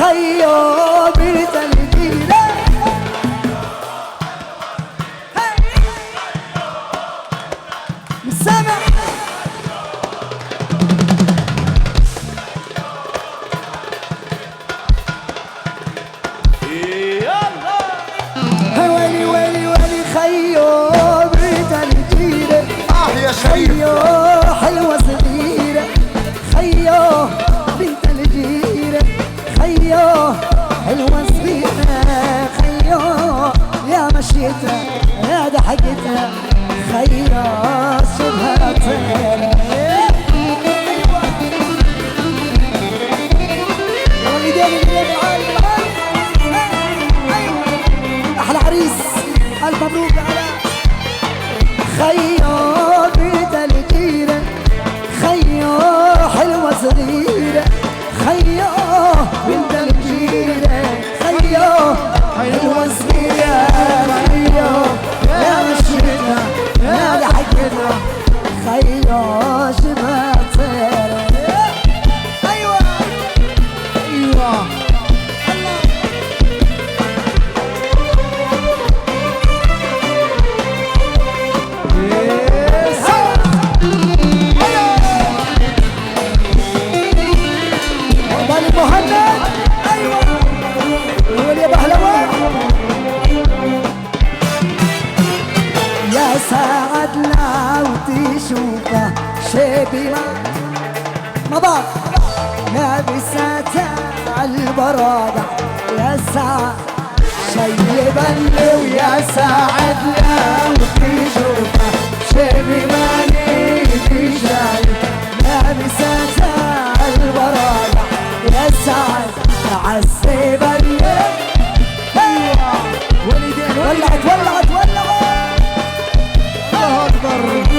خيو بيت الجيرة سامع ويلي ويلي ويلي خيو بيت الجيرة يا شريف خيو حلوة صغيرة خيو بنت الجيرة خيو حلوة صغيرة خيو يا مشيتها يا ضحكتها خيو شبهها طيرة أحلى عريس ألف مبروك على خيو بيت الجيرة خيو حلوة صغيرة خيو بنت الجيرة خيو حلوة صغيرة خيو يا مشيتها يا ضحكتها خيو شبه طيرة أيوة أيوة مهند ايوه قول يا بهلوان يا سعد لو تشوفه شبي ما بعض لابسة البرادة يا سعد شيبني ويا سعد لو تشوفه شبي ماني في شايف لابسة البرادة يا سعد عالسيبني ولدين ولعت ولعت ولعت الله أكبر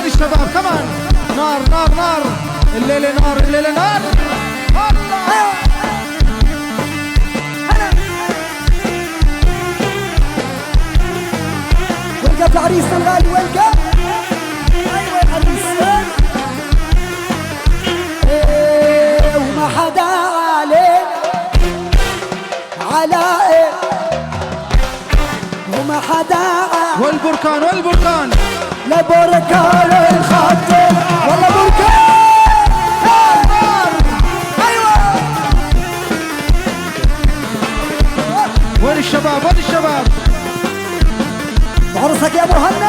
الشباب كمان نار نار نار الليلة نار الليلة نار الله ولقى عريس الغالي ولقى ايوه يا عريس وما حدا علينا علاء وما حدا والبركان والبركان لا بركان الخط والله بركان ايوه وين الشباب وين الشباب بعرسك يا مهند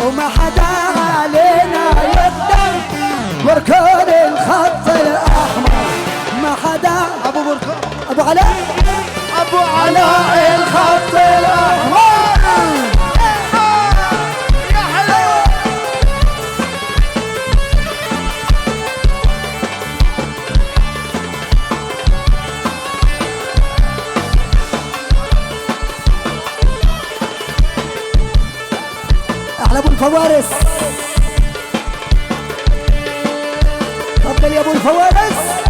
وما حدا علينا يقدر بركان الخط الاحمر ما حدا ابو بركان ابو علاء ابو علاء الخط الاحمر احلى ابو الفوارس تفضل يا ابو الفوارس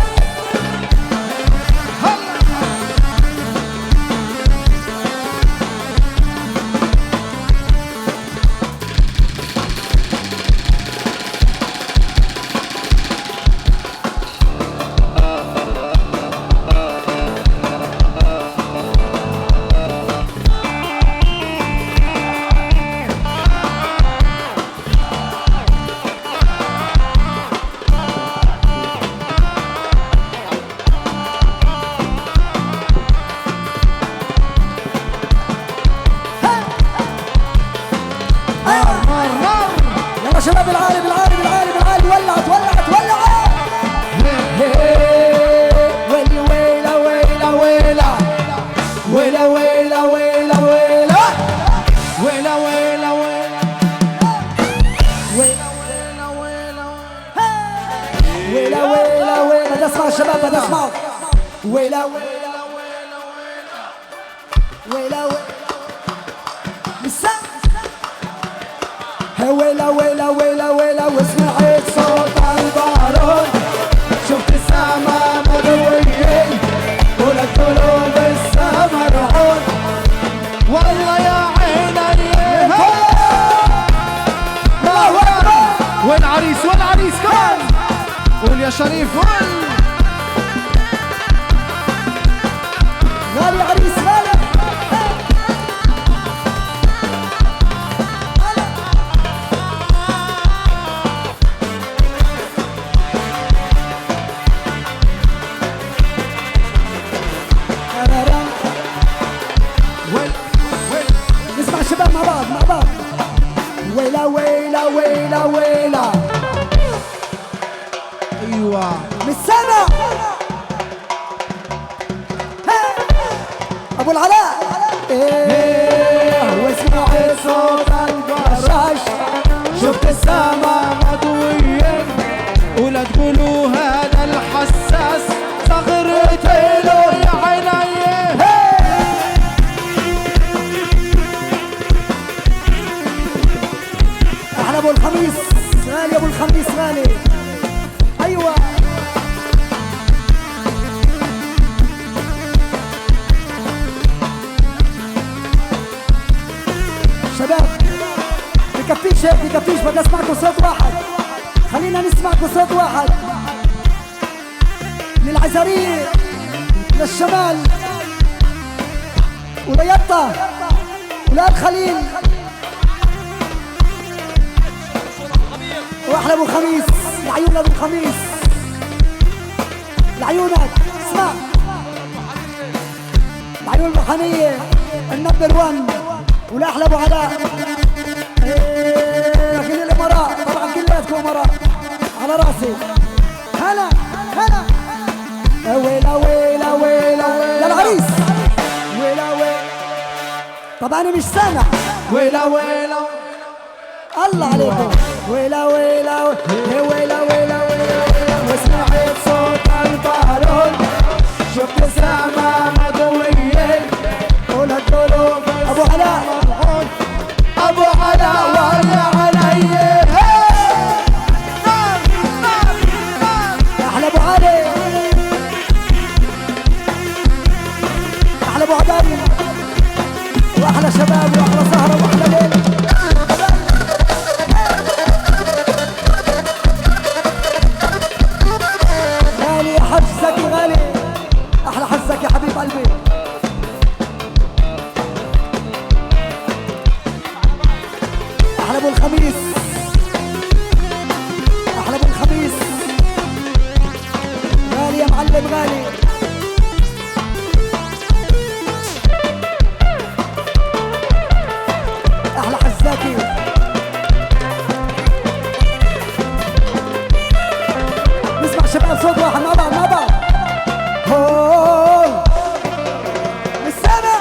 شباب العالي بالعالي بالعالي بالعالي ولعت ولعت ولعت اسمعوا الشباب بدنا اسمعوا. ويلا ويلا ويلا لسه ويلا ويلا ويلا ويلا وسمعت صوت البارود شفت السما مضوية والقلوب السما رعود والله يا عيني والعريس والعريس كمان قول يا شريف قول غالي عريس غالي نسمع الشباب مع بعض مع بعض. ويلا ويلا ويلا ويلا ايوه من السنة ابو العلاء واسمع صوت البشاش شفت السما مضوية ولا تقولوا هذا الحساس صغرت له يا عيني احلى ابو الخميس غالي ابو الخميس غالي ايوه شباب بكفيش هيك بكفيش بدي اسمعكم صوت واحد خلينا نسمعكم صوت واحد للعزرية للشمال وليطة ولاد خليل واحلى ابو خميس لعيون ابو خميس لعيونك اسمع لعيون الروحانية النمبر 1 ولاحلى ابو علاء كل الامراء طبعا كلياتكم امراء على راسي هلا هلا ويلا ويلا ويلا للعريس ويلا ويلا طبعا انا مش سامع ويلا ويلا الله عليكم ويلا ويلا ويلا ويلا ويلا وسمعت صوت البارود شفت السما مضوية ولا القلوب ابو علاء ابو علاء ويا علي احلى ابو علي احلى ابو عداري واحلى شباب واحلى سهره واحلى ليله غالي حجزك غالي احلى حجزك يا حبيب قلبي احلى ابو الخميس احلى ابو الخميس غالي يا معلم غالي احلى حزاكي نسمع شباب صوت واحد مع بعض مع بعض هو السنة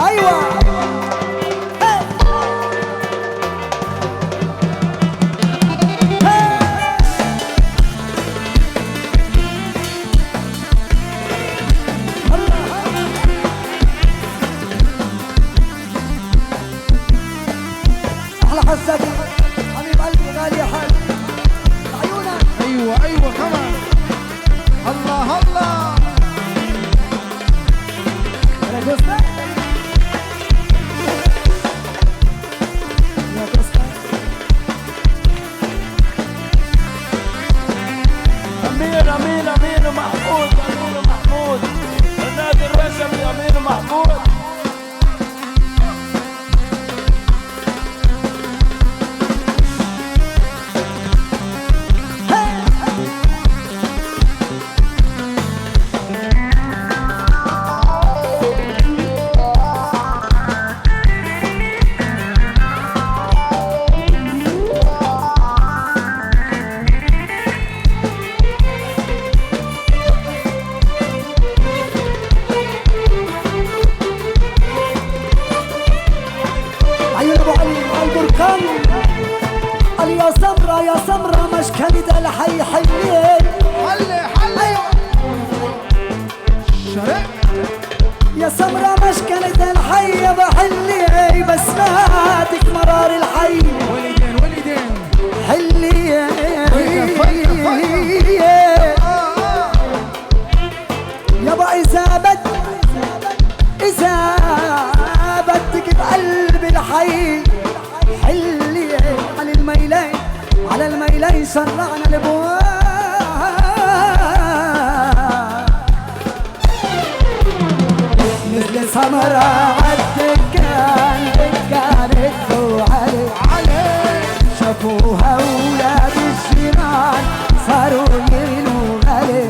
ايوه احلى حزاكي حبيب قلبي غالي يا حاج عيونك ايوه ايوه كمان الله الله يا دوستا يا دوستا امين محمود النادي الرسمي امين محمود عيون ابو علي البركان قال يا سمرة مشكلة الحي حلي حلي حلي شرق يا سمرة مشكلة الحي بحلي بس ماتك مرار الحي ولدين ولدين حلي يابا إذا بدك بقلب الحي حلي على الميلين شرعنا الابواب مثل سمرة عالدكان دكانت علي شافوها ولاد الجيران صاروا يرنوا علي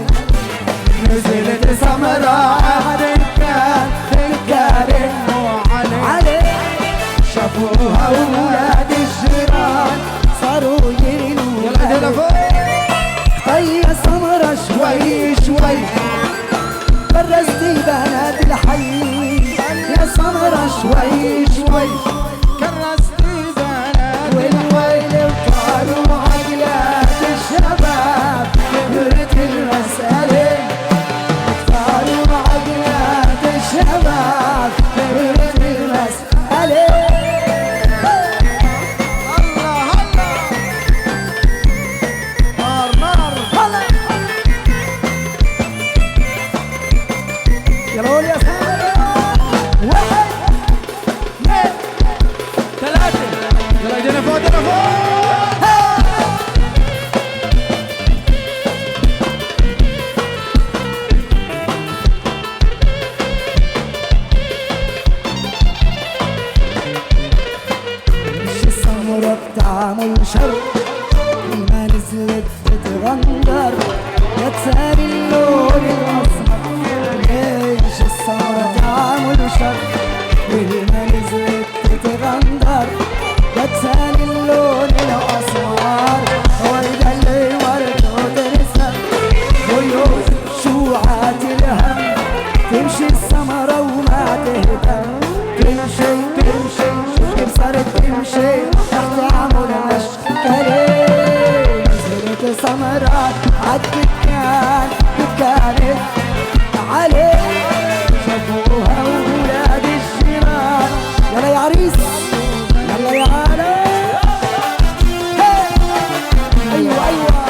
نزلت سمرة عالدكان دكانت علي شافوها ولاد الجيران صاروا يرنوا علي طيب سمرة شوي شوي برزتي بنات الحي يا سمرة شوي شوي كرستي بنات والويل وطاروا عقلات الشباب كبرت المسألة طاروا عقلات الشباب كبرت المسألة الله الله نار نار يلا قول يا سمرة واحد اثنين ثلاثة. يلا ايدينا فوق ايدينا فوق مش السمرة بتعمل شر ما نزلت تتغندر يا تسابي اللون الأسمر ليش السمرة تعمل شر ما نزلت تتغندر يا تسابي اللون الأسمر ورد اللي ورد وترسم بيوت شوعات الهم تمشي السمرة وما تهتم تمشي تمشي كيف صارت تمشي تحت عمود مشكلة نزلت سمرات عالدكان دكانت علي شافوها ولاد الجيران يلا يا عريس يلا يا عالم ايوه ايوه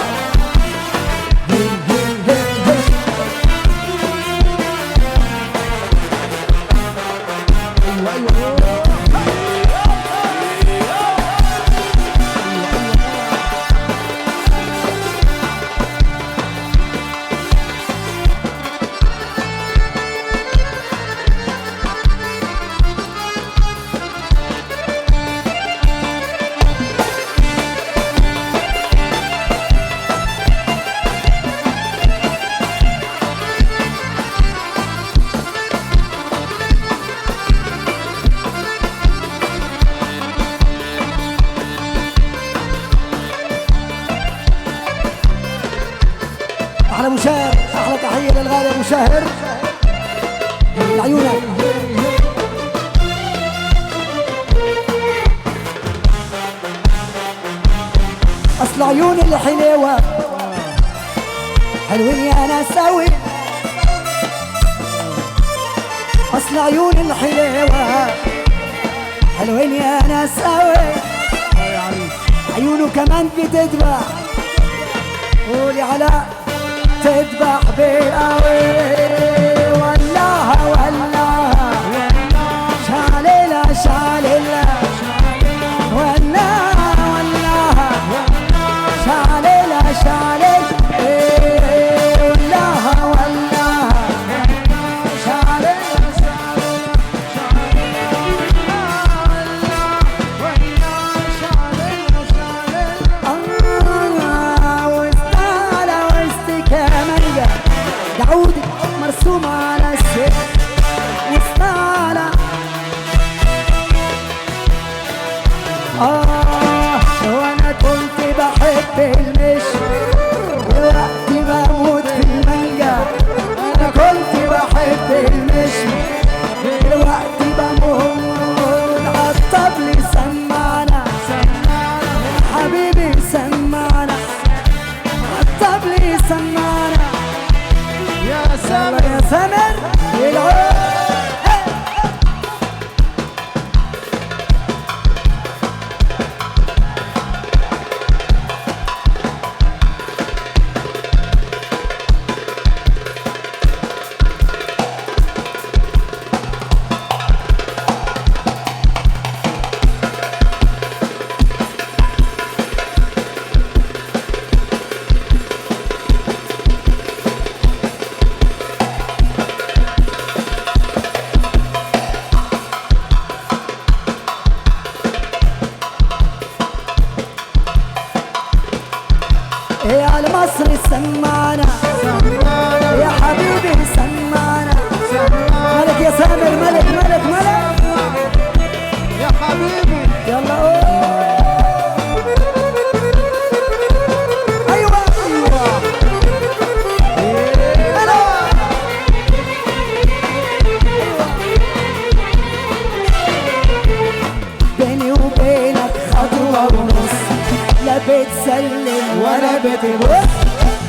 احلى ابو شاهر احلى تحيه للغالي ابو شاهر لعيونك اصل عيون الحلوه حلوين يا ناساوي اصل عيون الحلوه حلوين يا ناساوي عيونه كمان بتذبح قولي علاء تذبح بالقوي ولاها ولاها شعللها شعللها ولاها ولاها شعللها شعللها ولاها ولاها شعللها دعودي مرسوم على السيف وسطالة وانا كنت بحب المشي دلوقتي بموت في المانجا انا كنت بحب المشي دلوقتي بموت عالطبل سمعنا حبيبي سمعنا مصر سمعنا يا حبيبي سمعنا ملك يا سامر ملك ملك ملك يا حبيبي يلا ايوه ايوه بيني وبينك خطوة ونص لا بتسلم ولا بتبص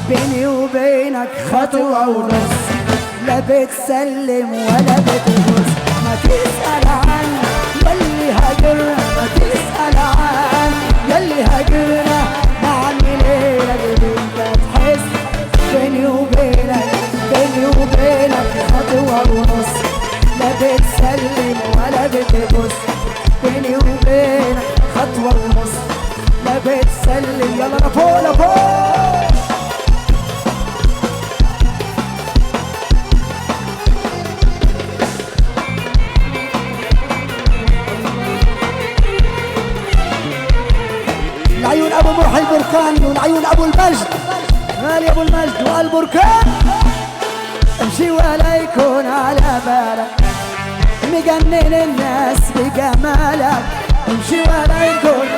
بيني وبينك خطوة ونص لا بتسلم ولا بتبص ما تسأل عن يلي هاجرنا ما تسأل عن يلي هاجرنا نعمل ايه لازم انت تحس بيني وبينك خطوة ونص لا بتسلم ولا بتبص بيني وبينك خطوة ونص لا بتسلم يلا لفوق لفوق العيون ابو مرحي البركان والعيون ابو المجد غالي ابو المجد والبركان امشي ولا يكون على بالك مجنن الناس بجمالك امشي ولا يكون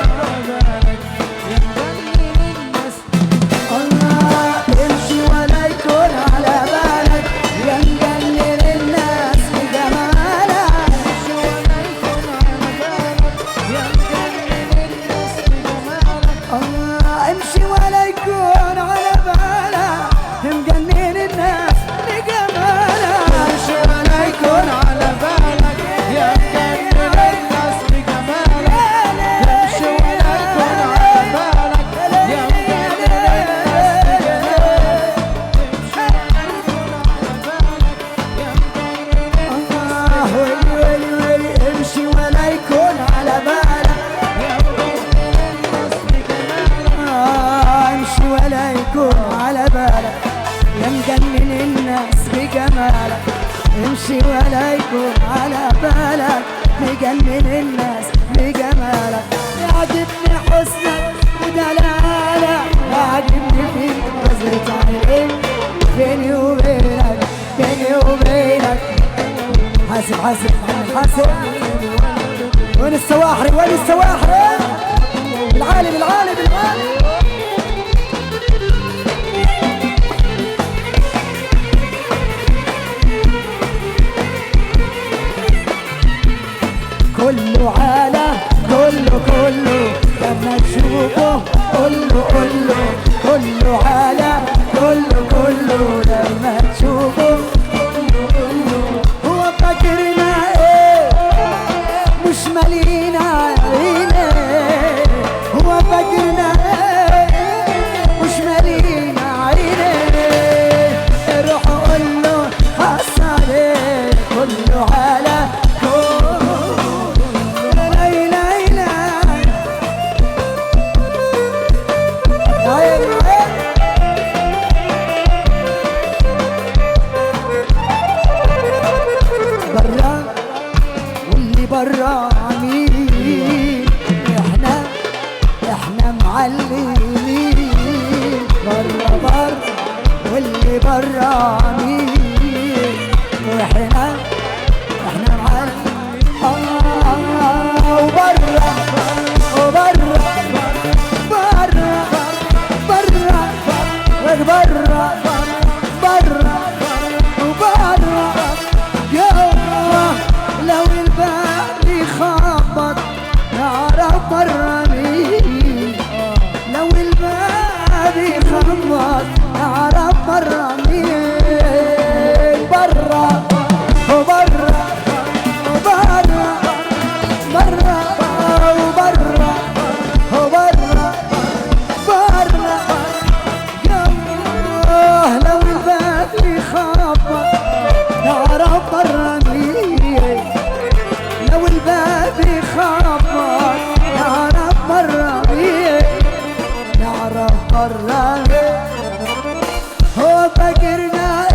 الله امشي ولا يكون على بالك يا مجنن الناس بجمالك امشي ولا يكون على بالك يا مجنن الناس بجمالك الله امشي ولا يكون على بالك مجنن الناس بجمالك امشي ولا يكون على بالك يا مجنن الناس بجمالك امشي ولا يكون على بالك يا مجنن الناس ويلي ويلي امشي ولا يكون على بالك امشي ولا يكون على بالك يا مجنن الناس بجمالك امشي ولا يكون على بالك مجنن الناس بجمالك يعجبني حسنك ودلالك يعجبني فيك نظرة عينيك بيني وبينك حاسب حاسب حاسب وين السواحري وين السواحري العالم العالم العالم كله عالة كله لما تشوفه كله عالة كله لما تشوفه هو فاكرنا ايه مش مالينا عينيه هو فاكرنا ايه مش مالينا عينيه روح قول له حصل عليه كله عالة برا عميل احنا معلمين برا واللي برا عميل احنا معلمين وبرا لو الباب يخبط نعرف برا مين لو الباب يخبط نعرف برا مين برا وبرا وبرا برا وبرا وبرا برا لو الباب يخبط نعرف برا مين لو الباب يخبط نعرف برا مين نعرف برا هو فاكرنا